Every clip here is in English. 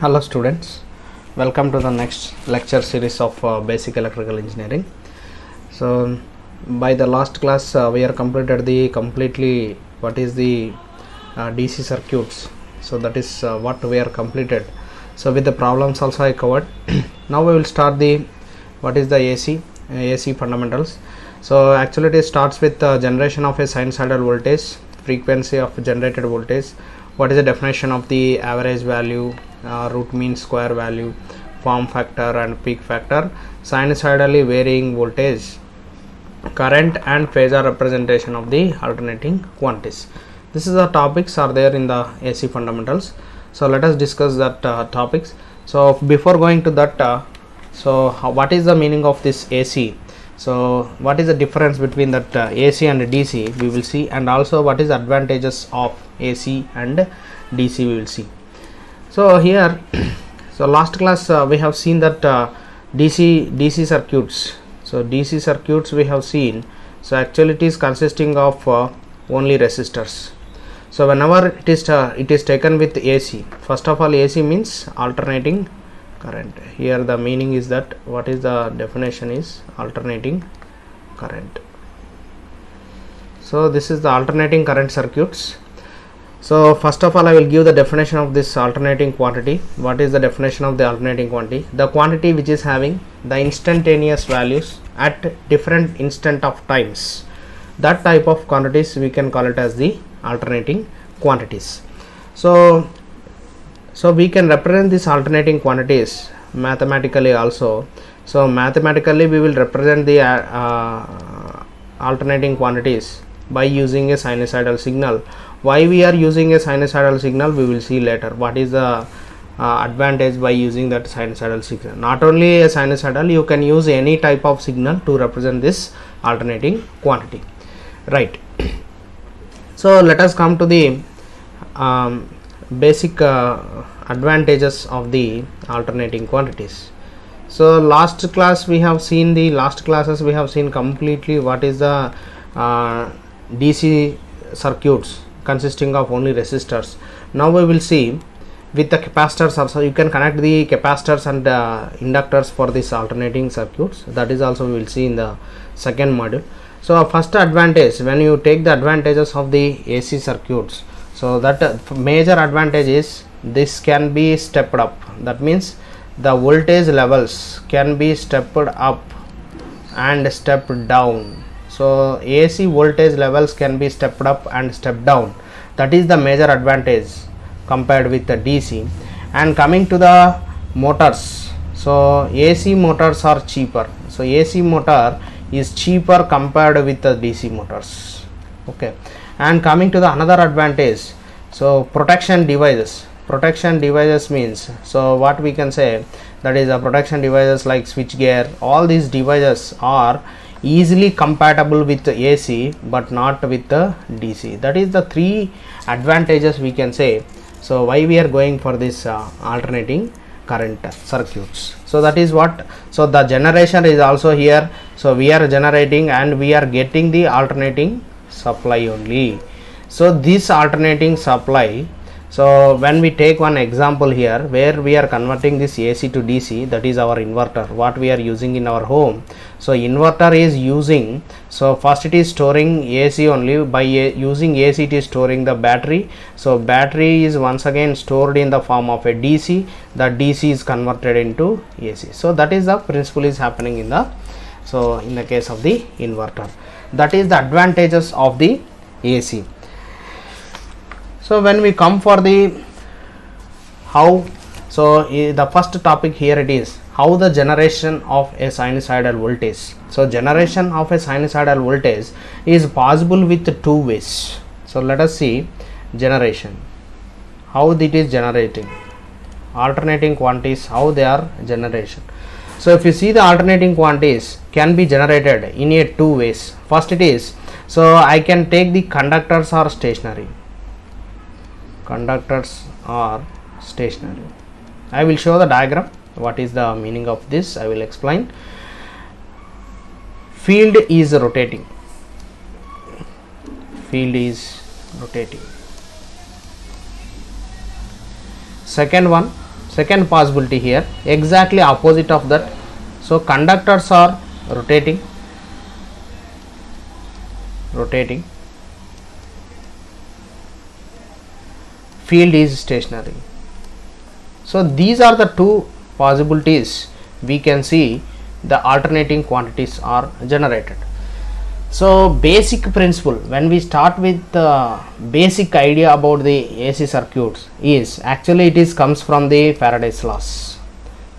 Hello students, welcome to the next lecture series of basic electrical engineering. So by the last class we are completed the completely what is the DC circuits. So that is what we are completed. So with the problems also I covered. Now we will start the what is the AC fundamentals. So actually it starts with the generation of a sinusoidal voltage, frequency of generated voltage, what is the definition of the average value, root mean square value, form factor and peak factor, sinusoidally varying voltage, current and phasor representation of the alternating quantities. This is the topics are there in the AC fundamentals. So let us discuss that topics. So before going to that, what is the meaning of this AC? So what is the difference between that AC and DC we will see, and also what is the advantages of AC and DC we will see. So here so last class we have seen that DC circuits. So DC circuits we have seen, so actually it is consisting of only resistors. So whenever it is taken with AC, first of all AC means alternating current. Here the meaning is that what is the definition is alternating current. So this is the alternating current circuits. So first of all I will give the definition of this alternating quantity. What is the definition of the alternating quantity? The quantity which is having the instantaneous values at different instant of times. That type of quantities we can call it as the alternating quantities. So we can represent these alternating quantities mathematically also. So mathematically we will represent the alternating quantities by using a sinusoidal signal. Why we are using a sinusoidal signal we will see later. What is the advantage by using that sinusoidal signal? Not only a sinusoidal, you can use any type of signal to represent this alternating quantity, right? So let us come to the basic advantages of the alternating quantities. So last classes we have seen completely what is the DC circuits consisting of only resistors. Now we will see with the capacitors also. You can connect the capacitors and inductors for this alternating circuits. That is also we will see in the second module. So first advantage, when you take the advantages of the AC circuits, so that major advantage is this can be stepped up. That means the voltage levels can be stepped up and stepped down. So AC voltage levels can be stepped up and stepped down. That is the major advantage compared with the DC. And coming to the motors, so AC motors are cheaper. So AC motor is cheaper compared with the DC motors. Okay. And coming to the another advantage, so protection devices means, so what we can say, that is a protection devices like switch gear. All these devices are easily compatible with the AC but not with the DC. That is the three advantages we can say. So why we are going for this alternating current circuits. So that is what, so the generation is also here. So we are generating and we are getting the alternating supply only. So this alternating supply, so when we take one example here where we are converting this AC to DC, that is our inverter what we are using in our home. So inverter is using, so first it is storing AC only. By using AC it is storing the battery. So battery is once again stored in the form of a DC. The DC is converted into AC. So that is the principle is happening in the, so in the case of the inverter. That is the advantages of the AC. So when we come for the how, so the first topic here it is how the generation of a sinusoidal voltage. So generation of a sinusoidal voltage is possible with two ways. So let us see generation, how it is generating, alternating quantities, how they are generation. So if you see the alternating quantities can be generated in a two ways. First it is, so I can take the conductors are stationary. Conductors are stationary. I will show the diagram. What is the meaning of this? I will explain. Field is rotating. Second one, second possibility here, exactly opposite of that. So conductors are rotating, field is stationary. So these are the two possibilities we can see the alternating quantities are generated. So basic principle, when we start with the basic idea about the AC circuits, is actually it is comes from the Faraday's laws.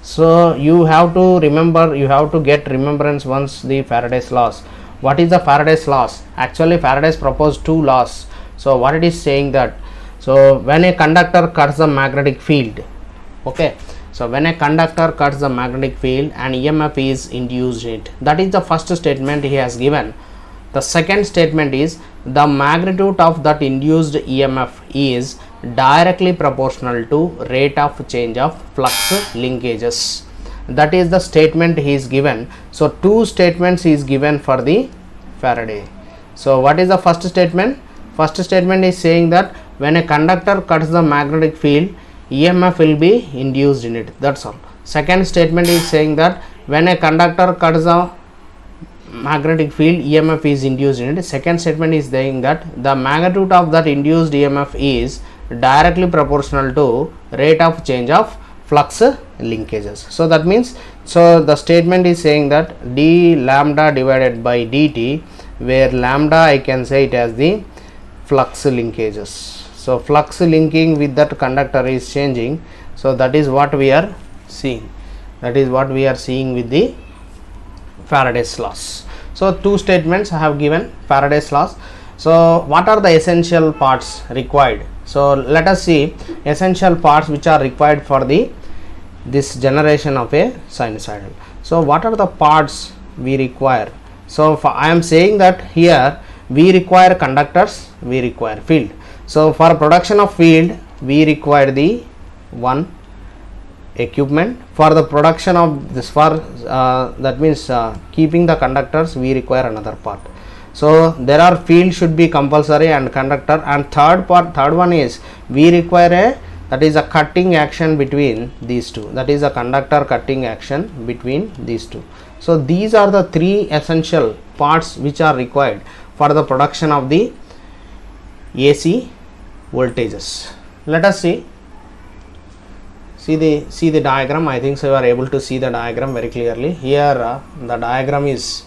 So you have to remember, you have to get remembrance once the Faraday's laws. What is the Faraday's laws? Actually Faraday's proposed two laws. So what it is saying that, so when a conductor cuts the magnetic field, okay, so when a conductor cuts the magnetic field, an EMF is induced in it. That is the first statement he has given. The second statement is the magnitude of that induced EMF is directly proportional to rate of change of flux linkages. That is the statement he is given. So two statements he is given for the Faraday. So what is the first statement? First statement is saying that when a conductor cuts the magnetic field, EMF will be induced in it. That's all. Second statement is saying that when a conductor cuts the magnetic field, EMF is induced in it. Second statement is saying that the magnitude of that induced EMF is directly proportional to rate of change of flux linkages. So that means, so the statement is saying that d lambda divided by dt, where lambda I can say it as the flux linkages. So flux linking with that conductor is changing. So that is what we are seeing. That is what we are seeing with the Faraday's laws. So two statements I have given Faraday's laws. So what are the essential parts required? So let us see essential parts which are required for this generation of a sinusoidal. So what are the parts we require? So I am saying that here we require conductors, we require field. So for production of field we require the one equipment. For the production of this, for that means keeping the conductors, we require another part. So there are field should be compulsory and conductor, and third one is we require that is a cutting action between these two, that is a conductor cutting action between these two. So these are the three essential parts which are required for the production of the AC voltages. Let us see the diagram. I think so you are able to see the diagram very clearly. Here the diagram is,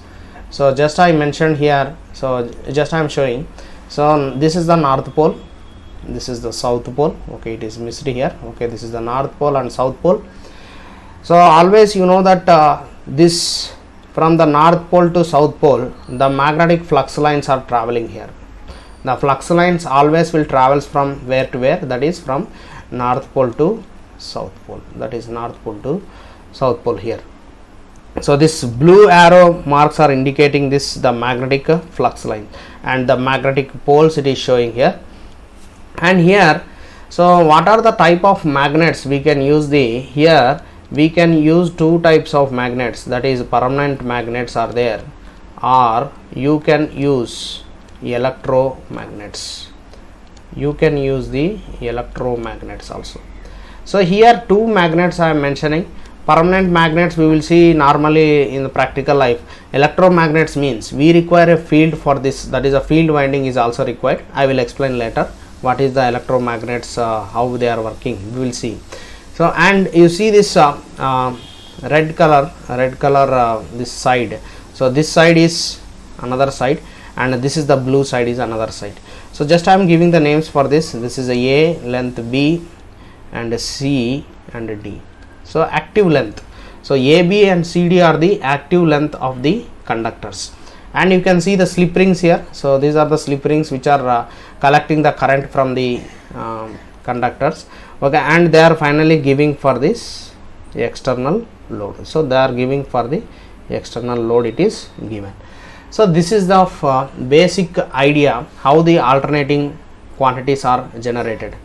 so just I mentioned here, so just I am showing. So this is the north pole, this is the south pole. Okay, it is missed here. Okay, this is the north pole and south pole. So always you know that this from the north pole to south pole, the magnetic flux lines are traveling here. The flux lines always will travels from where to where, that is from north pole to south pole, that is north pole to south pole here. So this blue arrow marks are indicating this the magnetic flux line, and the magnetic poles it is showing here. And here, so what are the type of magnets we can use? Here we can use two types of magnets, that is permanent magnets are there, or you can use electromagnets. You can use the electromagnets also. So here two magnets I am mentioning. Permanent magnets we will see normally in the practical life. Electromagnets means we require a field for this, that is a field winding is also required. I will explain later what is the electromagnets, how they are working, we will see. So and you see this red color this side. So this side is another side and this is the blue side is another side. So just I am giving the names for this. This is a length B and C and D. So active length. So AB and CD are the active length of the conductors, and you can see the slip rings here. So these are the slip rings which are collecting the current from the conductors. Okay, and they are finally giving for this external load. So they are giving for the external load, it is given. So this is the basic idea how the alternating quantities are generated.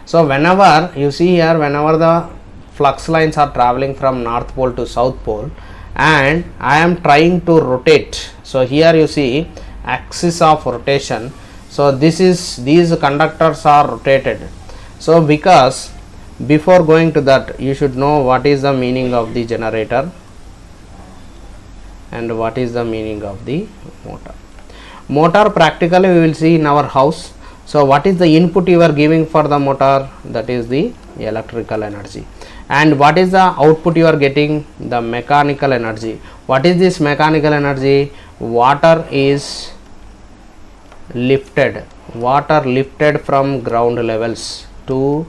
So whenever you see here, whenever the flux lines are traveling from north pole to south pole and I am trying to rotate, so here you see axis of rotation. So this is, these conductors are rotated. So because before going to that, you should know what is the meaning of the generator and what is the meaning of the motor. Motor practically we will see in our house. So what is the input you are giving for the motor? That is the electrical energy. And what is the output you are getting? The mechanical energy. What is this mechanical energy? Water is lifted. Water lifted from ground levels to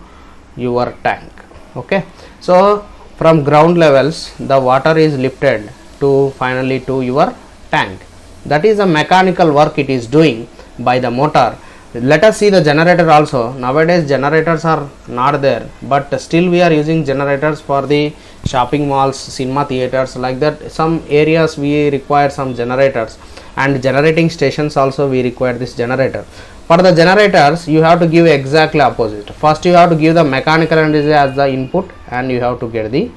your tank. Okay. So from ground levels the water is lifted to finally to your tank. That is the mechanical work it is doing by the motor. Let us see the generator also. Nowadays generators are not there, but still we are using generators for the shopping malls, cinema theaters, like that. Some areas we require some generators, and generating stations also we require this generator. For the generators you have to give exactly opposite. First you have to give the mechanical energy as the input, and you have to get the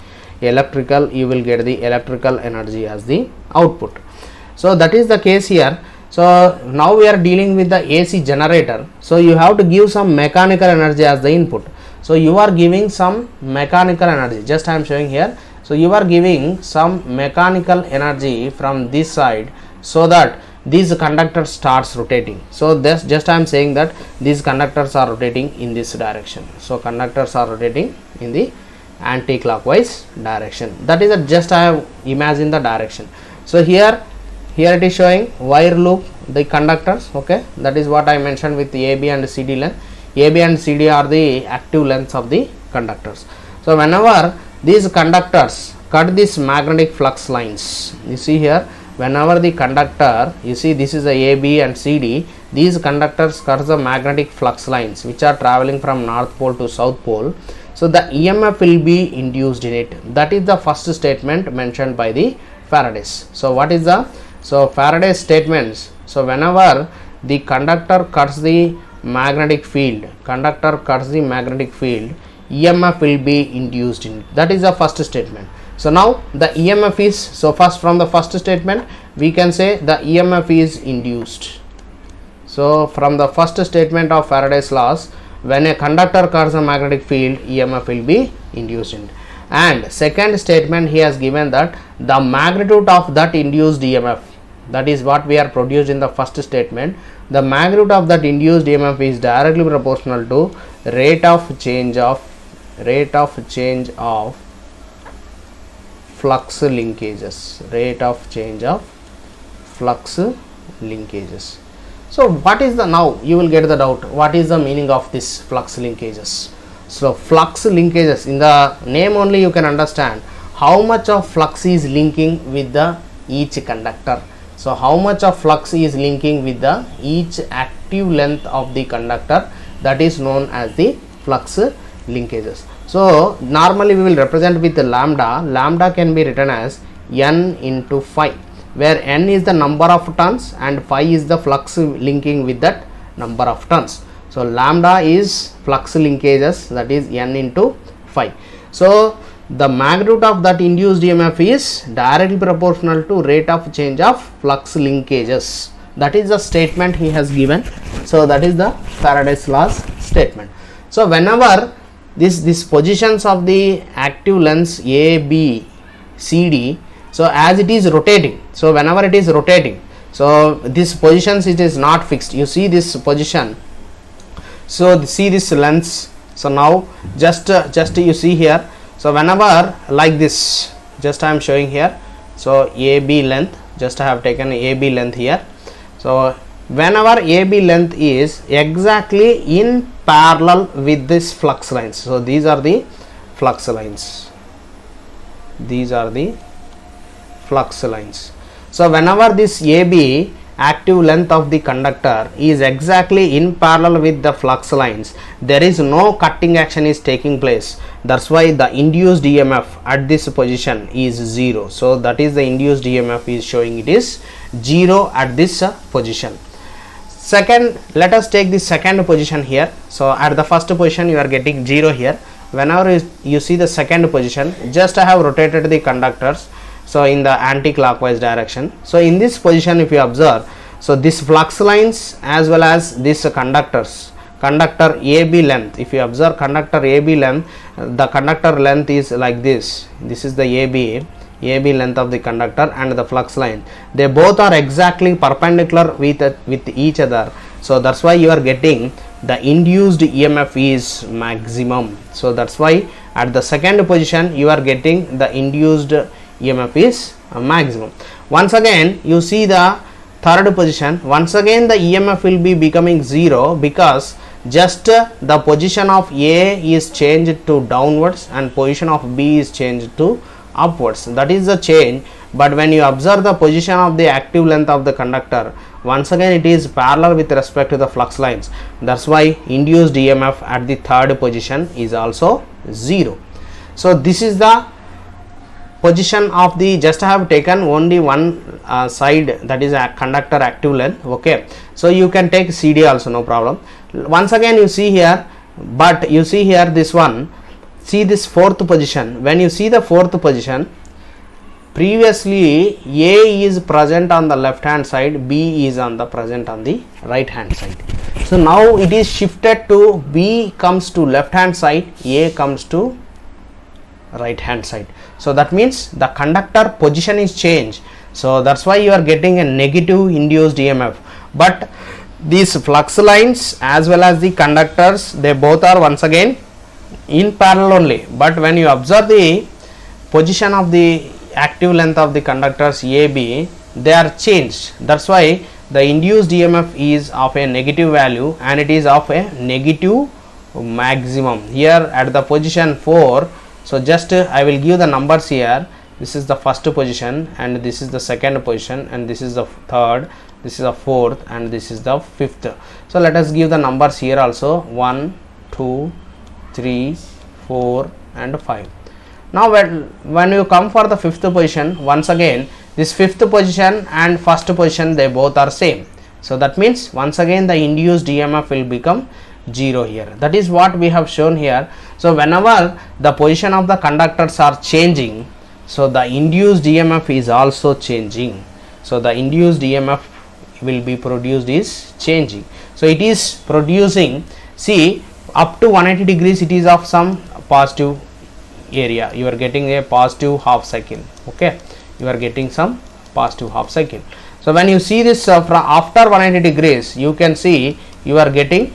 electrical, you will get the electrical energy as the output. So that is the case here. So now we are dealing with the AC generator. So you have to give some mechanical energy as the input. So you are giving some mechanical energy. Just I am showing here. So you are giving some mechanical energy from this side, so that these conductors starts rotating. So this just I am saying that these conductors are rotating in this direction. So conductors are rotating in the anti-clockwise direction. That is just I have imagined the direction. So here it is showing wire loop, the conductors. Okay, that is what I mentioned with the AB and CD length. AB and CD are the active lengths of the conductors. So whenever these conductors cut these magnetic flux lines, you see here, whenever the conductor, you see this is the AB and CD, these conductors cut the magnetic flux lines which are traveling from north pole to south pole. So the EMF will be induced in it. That is the first statement mentioned by the Faraday's. So what is the Faraday's statements? So whenever the conductor cuts the magnetic field, EMF will be induced in it. That is the first statement. So now the EMF is, so first from the first statement we can say the EMF is induced. So from the first statement of Faraday's laws, when a conductor cuts a magnetic field, EMF will be induced in it. And second statement he has given that the magnitude of that induced EMF, that is what we are produced in the first statement, the magnitude of that induced EMF is directly proportional to rate of change of flux linkages. So what is the, now you will get the doubt, what is the meaning of this flux linkages? So flux linkages, in the name only you can understand how much of flux is linking with the each conductor. So how much of flux is linking with the each active length of the conductor, that is known as the flux linkages. So normally we will represent with the lambda. Lambda can be written as n into phi, where n is the number of turns and phi is the flux linking with that number of turns. So lambda is flux linkages, that is n into phi. So the magnitude of that induced EMF is directly proportional to rate of change of flux linkages. That is the statement he has given. So that is the Faraday's laws statement. So whenever this positions of the active lengths A, B, C, D, so as it is rotating, so whenever it is rotating, so this positions it is not fixed. You see this position, so see this lengths. So now just you see here, so whenever like this, just I am showing here, so AB length, just I have taken AB length here. So whenever AB length is exactly in parallel with this flux lines, so these are the flux lines, so whenever this AB active length of the conductor is exactly in parallel with the flux lines, there is no cutting action is taking place. That's why the induced EMF at this position is 0. So that is the induced EMF is showing it is 0 at this position. Second, let us take the second position here. So at the first position you are getting 0 here. Whenever you see the second position, just I have rotated the conductors, so in the anti-clockwise direction. So in this position if you observe, so this flux lines as well as these conductors conductor AB length. If you observe conductor AB length, the conductor length is like this. This is the AB length of the conductor and the flux line. They both are exactly perpendicular with each other. So that's why you are getting the induced EMF is maximum. So that's why at the second position you are getting the induced EMF is maximum. Once again you see the third position, once again the EMF will be becoming 0 because just the position of A is changed to downwards and position of B is changed to upwards. That is the change. But when you observe the position of the active length of the conductor, once again it is parallel with respect to the flux lines. That's why induced EMF at the third position is also 0. So this is the position of the, just I have taken only one side, that is a conductor active length. Okay, so you can take CD also, no problem. Once again you see here, but you see here this one, see this fourth position. When you see the fourth position, previously A is present on the left hand side, B is present on the right hand side. So now it is shifted to B comes to left hand side, A comes to right hand side. So that means the conductor position is changed. So that's why you are getting a negative induced EMF. But these flux lines as well as the conductors, they both are once again in parallel only. But when you observe the position of the active length of the conductors AB, they are changed. That's why the induced EMF is of a negative value and it is of a negative maximum here at the position 4. So just I will give the numbers here. This is the first position and this is the second position and this is the third, this is the fourth and this is the fifth. So let us give the numbers here also, 1, 2, 3, 4 and 5. Now when you come for the fifth position, once again this fifth position and first position, they both are same. So that means once again the induced EMF will become 0 here. That is what we have shown here. So whenever the position of the conductors are changing, so the induced EMF is also changing. So the induced EMF will be produced is changing. So it is producing, see, up to 180 degrees it is of some positive area. You are getting a positive half cycle. Okay, you are getting some positive half cycle. So when you see this from after 180 degrees, you can see you are getting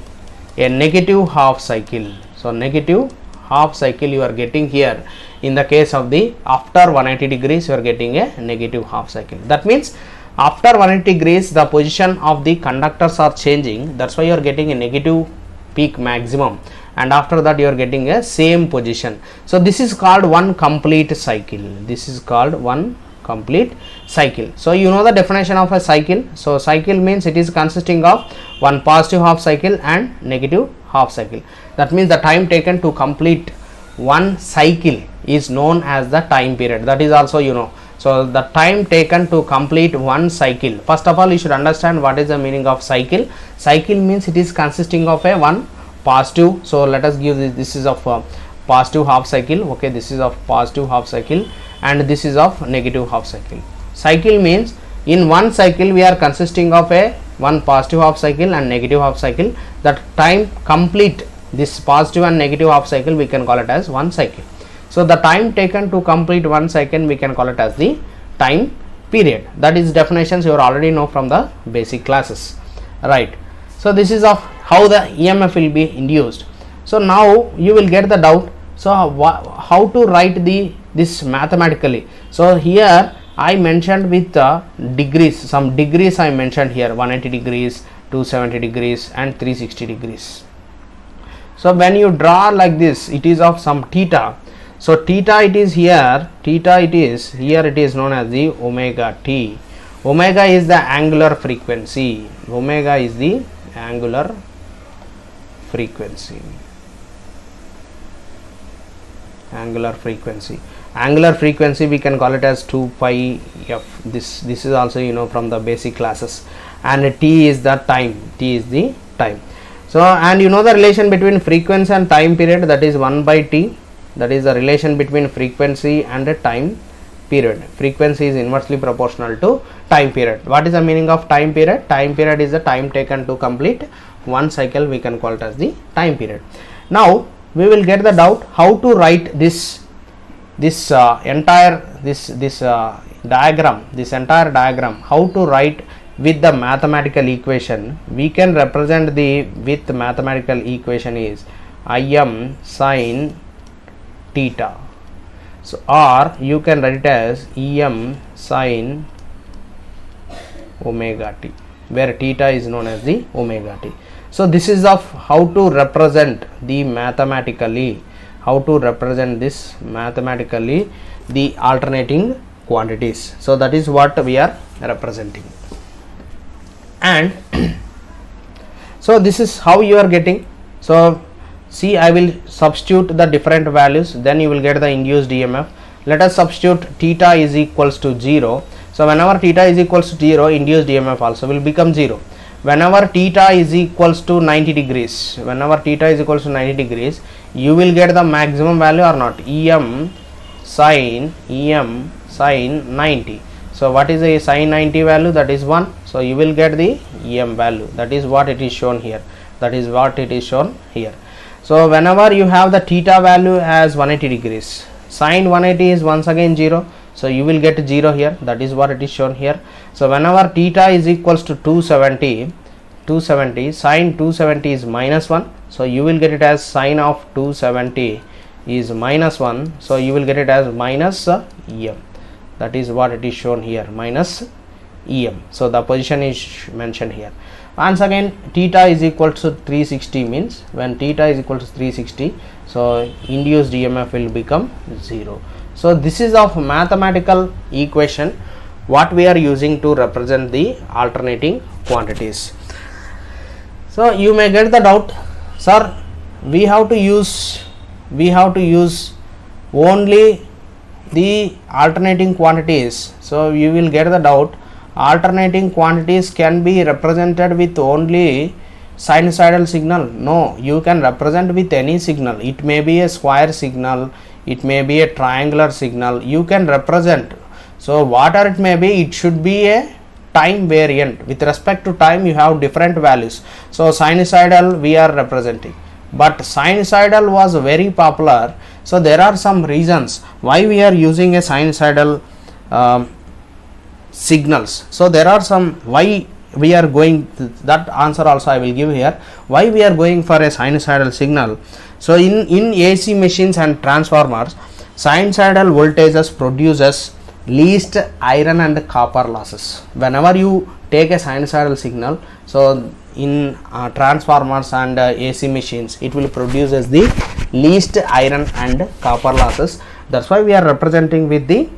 a negative half cycle. So negative half cycle you are getting here. In the case of the after 180 degrees, you are getting a negative half cycle. That means after 180 degrees the position of the conductors are changing. That's why you are getting a negative peak maximum, and after that you are getting a same position. So this is called one complete cycle. This is called one complete cycle. So you know the definition of a cycle. So cycle means it is consisting of one positive half cycle and negative half cycle. That means the time taken to complete one cycle is known as the time period. That is also you know. So the time taken to complete one cycle, first of all you should understand what is the meaning of cycle. Cycle means it is consisting of a one positive. So let us give this is of positive half cycle. Okay, this is of positive half cycle and this is of negative half cycle. Cycle means in one cycle we are consisting of a one positive half cycle and negative half cycle. That time complete this positive and negative half cycle we can call it as one cycle. So the time taken to complete one cycle we can call it as the time period. That is definitions you already know from the basic classes, right? So this is of how the EMF will be induced. So now you will get the doubt. So how to write this mathematically? So here I mentioned with degrees, some degrees I mentioned here, 180 degrees, 270 degrees and 360 degrees. So when you draw like this, it is of some theta. So theta it is here, theta it is here, it is known as the omega t. Omega is the angular frequency. Omega is the angular frequency. Angular frequency. Angular frequency we can call it as 2 pi f. This is also you know from the basic classes. And t is the time. T is the time. So and you know the relation between frequency and time period, that is 1 by t. That is the relation between frequency and a time period. Frequency is inversely proportional to time period. What is the meaning of time period? Time period is the time taken to complete one cycle we can call it as the time period. Now we will get the doubt how to write this entire diagram, how to write with the mathematical equation. We can represent the with mathematical equation is Im sin theta. So or you can write it as Em sin omega t, where theta is known as the omega t. So this is of how to represent the mathematically, the alternating quantities. So that is what we are representing. And so this is how you are getting. So see, I will substitute the different values, then you will get the induced EMF. Let us substitute theta is equals to 0. So whenever theta is equals to 0, induced EMF also will become 0. Whenever theta is equals to 90 degrees, you will get the maximum value or not, Em sin 90. So what is a sin 90 value? That is 1. So you will get the Em value. That is what it is shown here. So whenever you have the theta value as 180 degrees, sin 180 is once again 0. So you will get 0 here. That is what it is shown here. So whenever theta is equals to 270, sin 270 is minus 1. So you will get it as sin of 270 is minus 1. So you will get it as minus Em. That is what it is shown here, minus Em. So the position is mentioned here. Once again, theta is equal to 360 means when theta is equal to 360, so induced EMF will become 0. So this is of mathematical equation what we are using to represent the alternating quantities. So you may get the doubt, sir, we have to use only the alternating quantities. So you will get the doubt, alternating quantities can be represented with only sinusoidal signal. No, you can represent with any signal. It may be a square signal, it may be a triangular signal, you can represent. So whatever it may be, it should be a time variant. With respect to time, you have different values. So sinusoidal we are representing, but sinusoidal was very popular. So there are some reasons why we are using a sinusoidal signals. So there are some why we are going, that answer also I will give here, why we are going for a sinusoidal signal. So in AC machines and transformers, sinusoidal voltages produces least iron and copper losses. Whenever you take a sinusoidal signal, so in transformers and AC machines, it will produce as the least iron and copper losses. That's why we are representing with the,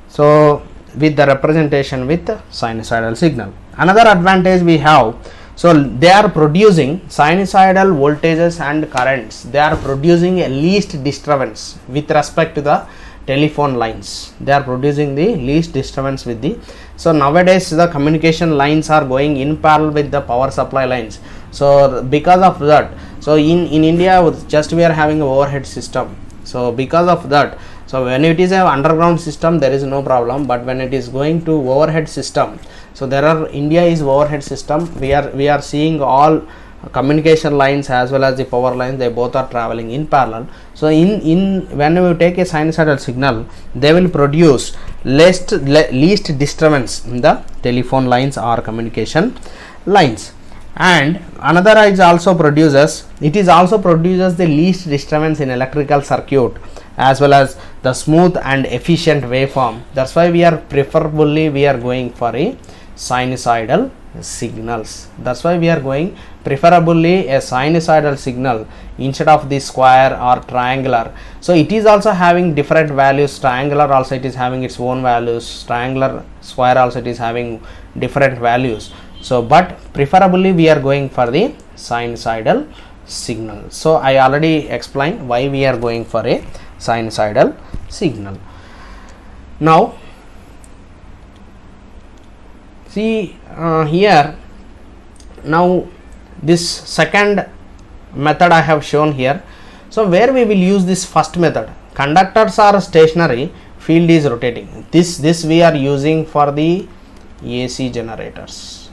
so with the representation with sinusoidal signal. Another advantage we have, so they are producing sinusoidal voltages and currents, they are producing a least disturbance with respect to the telephone lines. They are producing the least disturbance with the, so nowadays the communication lines are going in parallel with the power supply lines. So because of that, so in India just we are having a overhead system. So because of that, so when it is a underground system there is no problem, but when it is going to overhead system, so there are, India is overhead system, we are seeing all communication lines as well as the power lines, they both are traveling in parallel. So in when we take a sinusoidal signal, they will produce least disturbance in the telephone lines or communication lines. And another is also produces, it is also produces the least disturbance in electrical circuit as well as the smooth and efficient waveform. That's why we are preferably we are going for a sinusoidal signals. That's why we are going preferably a sinusoidal signal instead of the square or triangular. So it is also having different values. Triangular also it is having its own values, triangular, square also it is having different values. So but preferably we are going for the sinusoidal signal. So I already explained why we are going for a sinusoidal signal. Now see here, now this second method I have shown here. So where we will use this first method, conductors are stationary, field is rotating. This we are using for the AC generators.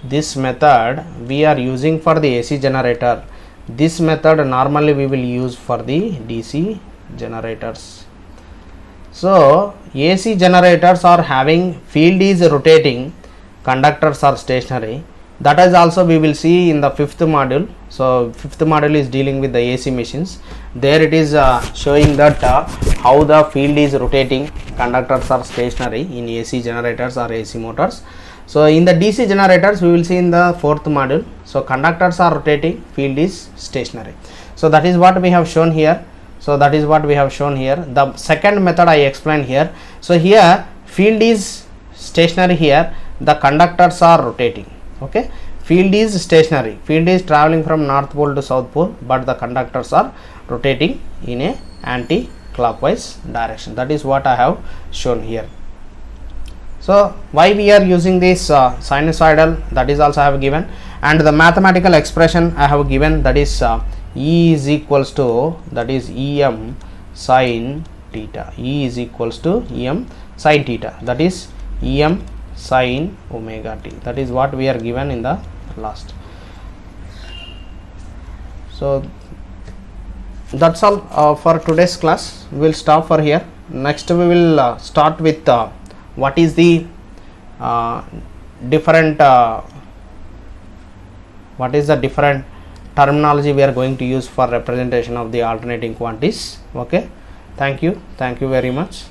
this method we are using for the AC generator. This method normally we will use for the DC generators. So AC generators are having field is rotating, conductors are stationary. That is also we will see in the fifth module. So fifth module is dealing with the AC machines. There it is showing that how the field is rotating, conductors are stationary in AC generators or AC motors. So in the DC generators we will see in the fourth module. So conductors are rotating, field is stationary. So that is what we have shown here. So that is what we have shown here. The second method I explained here. So here field is stationary, here the conductors are rotating. Okay, field is stationary, field is traveling from north pole to south pole, but the conductors are rotating in a anti-clockwise direction. That is what I have shown here. So why we are using this sinusoidal, that is also I have given, and the mathematical expression I have given, that is E is equals to, that is Em sin theta. E is equals to Em sin theta, that is Em sin omega t. That is what we are given in the last. So that's all for today's class. We will stop for here. Next we will start with what is the different terminology we are going to use for representation of the alternating quantities. Okay, thank you very much.